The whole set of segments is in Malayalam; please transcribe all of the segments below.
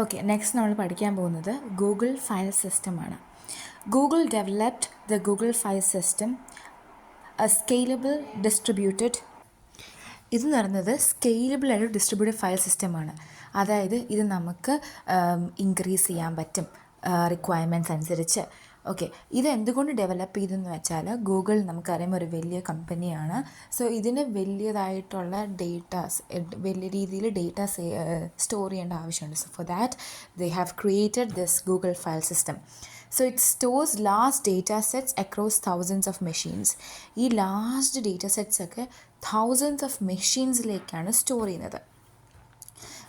ഓക്കെ, നെക്സ്റ്റ് നമ്മൾ പഠിക്കാൻ പോകുന്നത് ഗൂഗിൾ ഫയൽ സിസ്റ്റമാണ്. Google developed the Google file system, A scalable distributed. ഇത് എന്ന് പറയുന്നത് സ്കെയിലബിൾ ആയിട്ട് ഡിസ്ട്രിബ്യൂട്ടഡ് ഫയൽ സിസ്റ്റമാണ്. അതായത് ഇത് നമുക്ക് ഇൻക്രീസ് ചെയ്യാൻ പറ്റും റിക്വയർമെൻറ്റ്സ് അനുസരിച്ച്. ഓക്കെ, ഇത് എന്തുകൊണ്ട് ഡെവലപ്പ് ചെയ്തെന്ന് വെച്ചാൽ ഗൂഗിൾ നമുക്കറിയാം ഒരു വലിയ കമ്പനിയാണ്. സോ ഇതിന് വലിയതായിട്ടുള്ള ഡേറ്റാസ്, വലിയ രീതിയിൽ ഡേറ്റാസ് സ്റ്റോർ ചെയ്യേണ്ട ആവശ്യമുണ്ട്. So for that they have created this Google file system. So it stores large data sets across thousands of machines. ഈ ലാർജ് ഡേറ്റാ സെറ്റ്സ് ഒക്കെ thousands of മെഷീൻസിലേക്കാണ് സ്റ്റോർ ചെയ്യുന്നത്.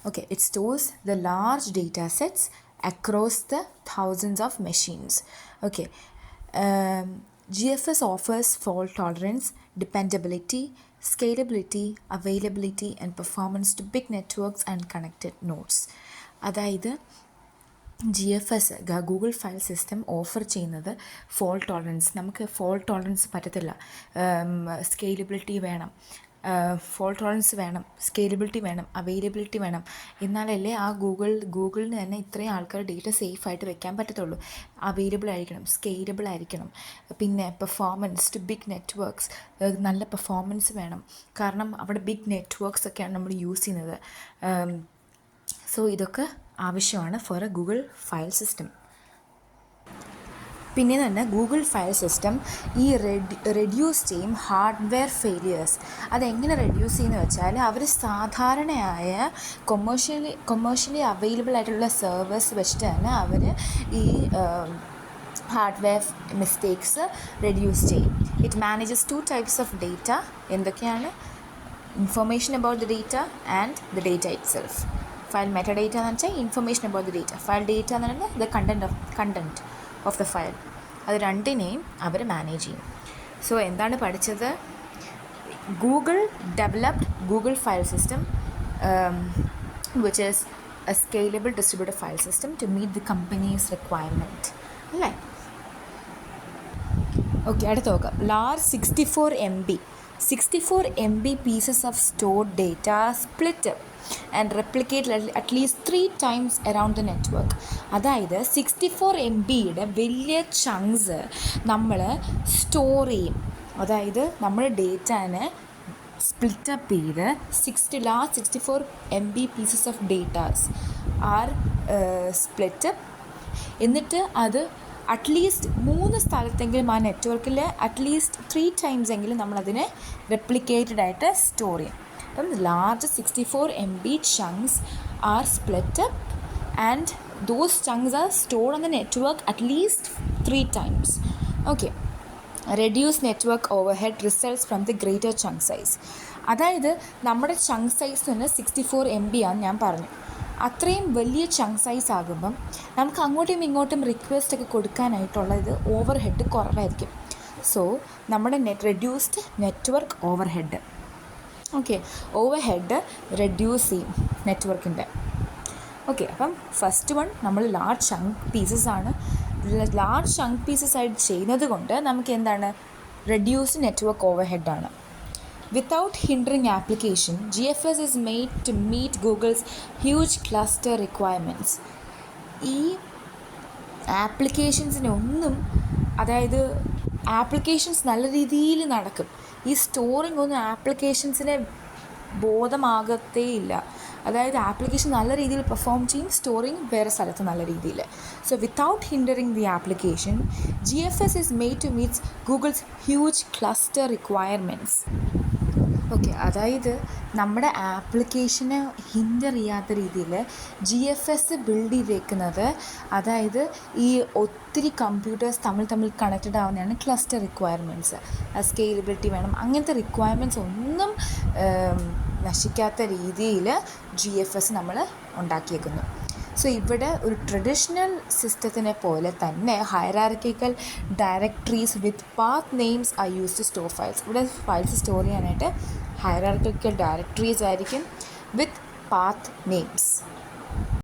Okay, it stores the large data sets across the thousands of machines. Okay, GFS offers fault tolerance, dependability, scalability, availability and performance to big networks and connected nodes. അതായത് GFS Google file system offer ചെയ്യുന്നത് ഫോൾട്ട് ടോളറൻസ്. നമുക്ക് ഫോൾട്ട് ടോളറൻസ് പറ്റത്തില്ല, സ്കെയിലബിലിറ്റി വേണം, ഫോൾട്ട് ടോളറൻസ് വേണം, സ്കെയിലബിലിറ്റി വേണം, അവൈലബിലിറ്റി വേണം. എന്നാലല്ലേ ആ ഗൂഗിളിന് തന്നെ ഇത്രയും ആൾക്കാർ ഡേറ്റ സേഫായിട്ട് വെക്കാൻ പറ്റത്തുള്ളൂ. അവൈലബിൾ ആയിരിക്കണം, സ്കെയിലബിൾ ആയിരിക്കണം. പിന്നെ പെർഫോമൻസ് ടു ബിഗ് നെറ്റ്വർക്ക്സ്, നല്ല പെർഫോമൻസ് വേണം. കാരണം അവിടെ ബിഗ് നെറ്റ്വർക്ക്സ് ഒക്കെയാണ് നമ്മൾ യൂസ് ചെയ്യുന്നത്. സോ ഇതൊക്കെ ആവശ്യമാണ് for a Google file system. പിന്നെ തന്നെ ഗൂഗിൾ ഫയൽ സിസ്റ്റം ഈ റെഡ്യൂസ് ചെയ്യും ഹാർഡ്വെയർ ഫെയിലിയേഴ്സ്. അതെങ്ങനെ റെഡ്യൂസ് ചെയ്യുന്നത് വെച്ചാൽ അവർ സാധാരണയായ കൊമേഴ്ഷ്യലി അവൈലബിൾ ആയിട്ടുള്ള സെർവേഴ്സ് വെച്ചിട്ട് തന്നെ അവർ ഈ ഹാർഡ്വെയർ മിസ്റ്റേക്സ് റെഡ്യൂസ് ചെയ്യും. It manages 2 types of data. എന്തൊക്കെയാണ്? Information about the data and the data itself. File metadata എന്ന് വെച്ചാൽ information about the data, file data എന്ന് പറയുന്നത് the content of the file. അത് രണ്ടിനെയും അവർ മാനേജ് ചെയ്യും. സോ എന്താണ് പഠിച്ചത്? Google developed Google file system which is a scalable distributed file system to meet the company's requirement. അല്ലേ? ഓക്കെ, അടുത്ത് നോക്കാം. Large 64 MB pieces of stored data split up and replicate at least 3 times around the network. അതായത് 64 MBയുടെ വലിയ ചങ്ക്സ് നമ്മൾ സ്റ്റോർ ചെയ്യും. അതായത് നമ്മൾ ഡേറ്റാനെ സ്പ്ലിറ്റപ്പ് ചെയ്ത് 64 MB pieces of datas R split-up. എന്നിട്ട് അത് അറ്റ്ലീസ്റ്റ് 3 സ്ഥലത്തെങ്കിലും ആ നെറ്റ്വർക്കിൽ അറ്റ്ലീസ്റ്റ് 3 times എങ്കിലും നമ്മളതിനെ റെപ്ലിക്കേറ്റഡ് ആയിട്ട് സ്റ്റോർ ചെയ്യും. അപ്പം large 64 MB chunks are split up and those chunks are stored on the network at least 3 times. Okay. Reduce network overhead results from the greater chunk size. അതായത് നമ്മുടെ ചങ്ക് സൈസ് തന്നെ 64 MB ആണ് ഞാൻ പറഞ്ഞു. അത്രയും വലിയ ചങ്ക് സൈസ് ആകുമ്പം നമുക്ക് അങ്ങോട്ടും ഇങ്ങോട്ടും റിക്വസ്റ്റ് ഒക്കെ കൊടുക്കാനായിട്ടുള്ള ഇത് ഓവർ ഹെഡ് കുറവായിരിക്കും. സോ നമ്മുടെ reduced network overhead. Okay, overhead reduce ചെയ്യും നെറ്റ്വർക്കിൻ്റെ. ഓക്കെ, അപ്പം ഫസ്റ്റ് വൺ നമ്മൾ ലാർജ് ചങ്ക് പീസസ് ആണ്. ലാർജ് ചങ്ക് പീസസ് ആയിട്ട് ചെയ്യുന്നത് കൊണ്ട് നമുക്ക് എന്താണ്? റെഡ്യൂസ്ഡ് നെറ്റ്വർക്ക് ഓവർ ഹെഡാണ്. Without hindering application, GFS is made to meet Google's huge cluster requirements. ഈ ആപ്ലിക്കേഷൻസിനൊന്നും, അതായത് ആപ്ലിക്കേഷൻസ് നല്ല രീതിയിൽ നടക്കും. ഈ സ്റ്റോറിങ് ഒന്നും ആപ്ലിക്കേഷൻസിനെ ബോധമാകത്തേ ഇല്ല. അതായത് ആപ്ലിക്കേഷൻ നല്ല രീതിയിൽ പെർഫോം ചെയ്യും, സ്റ്റോറിങ് വേറെ സ്ഥലത്ത് നല്ല രീതിയിൽ. So without hindering the application, GFS is made to meet Google's huge cluster requirements. Okay, അതായത് നമ്മുടെ ആപ്ലിക്കേഷനെ ഹിൻഡർ ചെയ്യാത്ത രീതിയിൽ GFS ബിൽഡ് ചെയ്തേക്കുന്നത്. അതായത് ഈ ഒത്തിരി കമ്പ്യൂട്ടേഴ്സ് തമ്മിൽ കണക്റ്റഡ് ആവുന്നതാണ് ക്ലസ്റ്റർ റിക്വയർമെൻറ്റ്സ്. സ്കെയിലബിലിറ്റി വേണം, അങ്ങനത്തെ റിക്വയർമെൻറ്റ്സ് ഒന്നും നശിക്കാത്ത രീതിയിൽ GFS നമ്മൾ ഉണ്ടാക്കിയേക്കുന്നു. സോ ഇവിടെ ഒരു ട്രഡീഷണൽ സിസ്റ്റത്തിനെ പോലെ തന്നെ hierarchical directories with path names are use to store files. ഇവിടെ ഫയൽസ് സ്റ്റോർ ചെയ്യാനായിട്ട് ഹൈറാർക്കിക്കൽ ഡയറക്ടറീസ് ആയിരിക്കും വിത്ത് പാത്ത് നെയിംസ്.